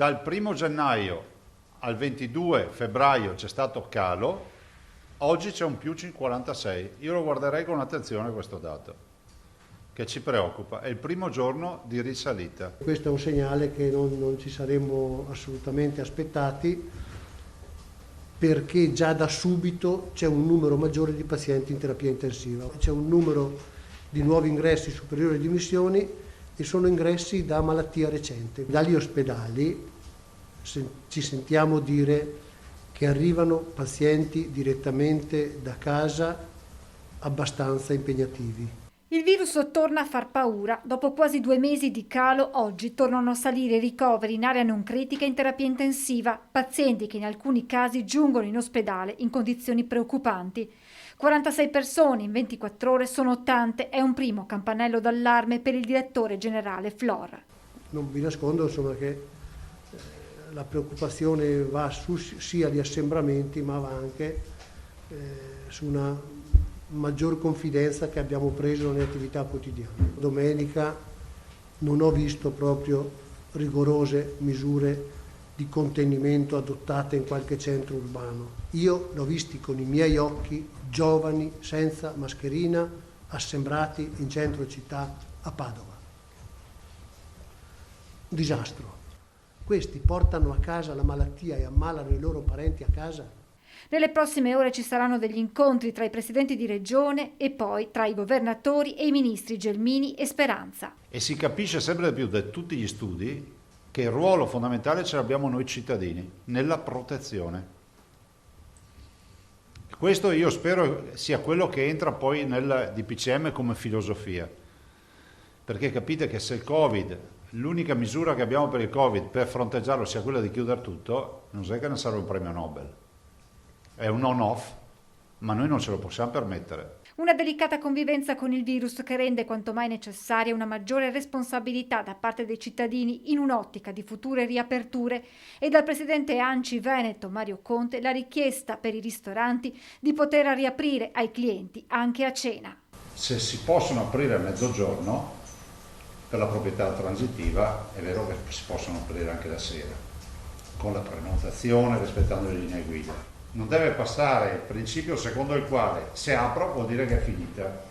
dal 1° gennaio al 22 febbraio c'è stato calo, oggi c'è un più 46. Io lo guarderei con attenzione questo dato, che ci preoccupa. È il primo giorno di risalita. Questo è un segnale che non ci saremmo assolutamente aspettati, perché già da subito c'è un numero maggiore di pazienti in terapia intensiva. C'è un numero di nuovi ingressi superiore di dimissioni e sono ingressi da malattia recente. Dagli ospedali ci sentiamo dire che arrivano pazienti direttamente da casa abbastanza impegnativi. Il virus torna a far paura. Dopo quasi 2 mesi di calo, oggi tornano a salire i ricoveri in area non critica in terapia intensiva, pazienti che in alcuni casi giungono in ospedale in condizioni preoccupanti. 46 persone in 24 ore sono tante, è un primo campanello d'allarme per il direttore generale Flor. Non vi nascondo che la preoccupazione va su sia gli assembramenti, ma va anche su una maggior confidenza che abbiamo preso nelle attività quotidiane. Domenica non ho visto proprio rigorose misure di contenimento adottate in qualche centro urbano. Io l'ho visti con i miei occhi, giovani senza mascherina assembrati in centro città a Padova. Un disastro. Questi portano a casa la malattia e ammalano i loro parenti a casa. Nelle prossime ore ci saranno degli incontri tra i presidenti di regione e poi tra i governatori e i ministri Gelmini e Speranza. E si capisce sempre di più da tutti gli studi che il ruolo fondamentale ce l'abbiamo noi cittadini nella protezione. Questo io spero sia quello che entra poi nel DPCM come filosofia, perché capite che se il Covid, l'unica misura che abbiamo per il Covid per fronteggiarlo sia quella di chiudere tutto, non è che ne serve un premio Nobel. È un on-off, ma noi non ce lo possiamo permettere. Una delicata convivenza con il virus che rende quanto mai necessaria una maggiore responsabilità da parte dei cittadini in un'ottica di future riaperture e dal presidente ANCI Veneto Mario Conte la richiesta per i ristoranti di poter riaprire ai clienti anche a cena. Se si possono aprire a mezzogiorno per la proprietà transitiva, è vero che si possono aprire anche la sera, con la prenotazione, rispettando le linee guida. Non deve passare il principio secondo il quale se apro vuol dire che è finita.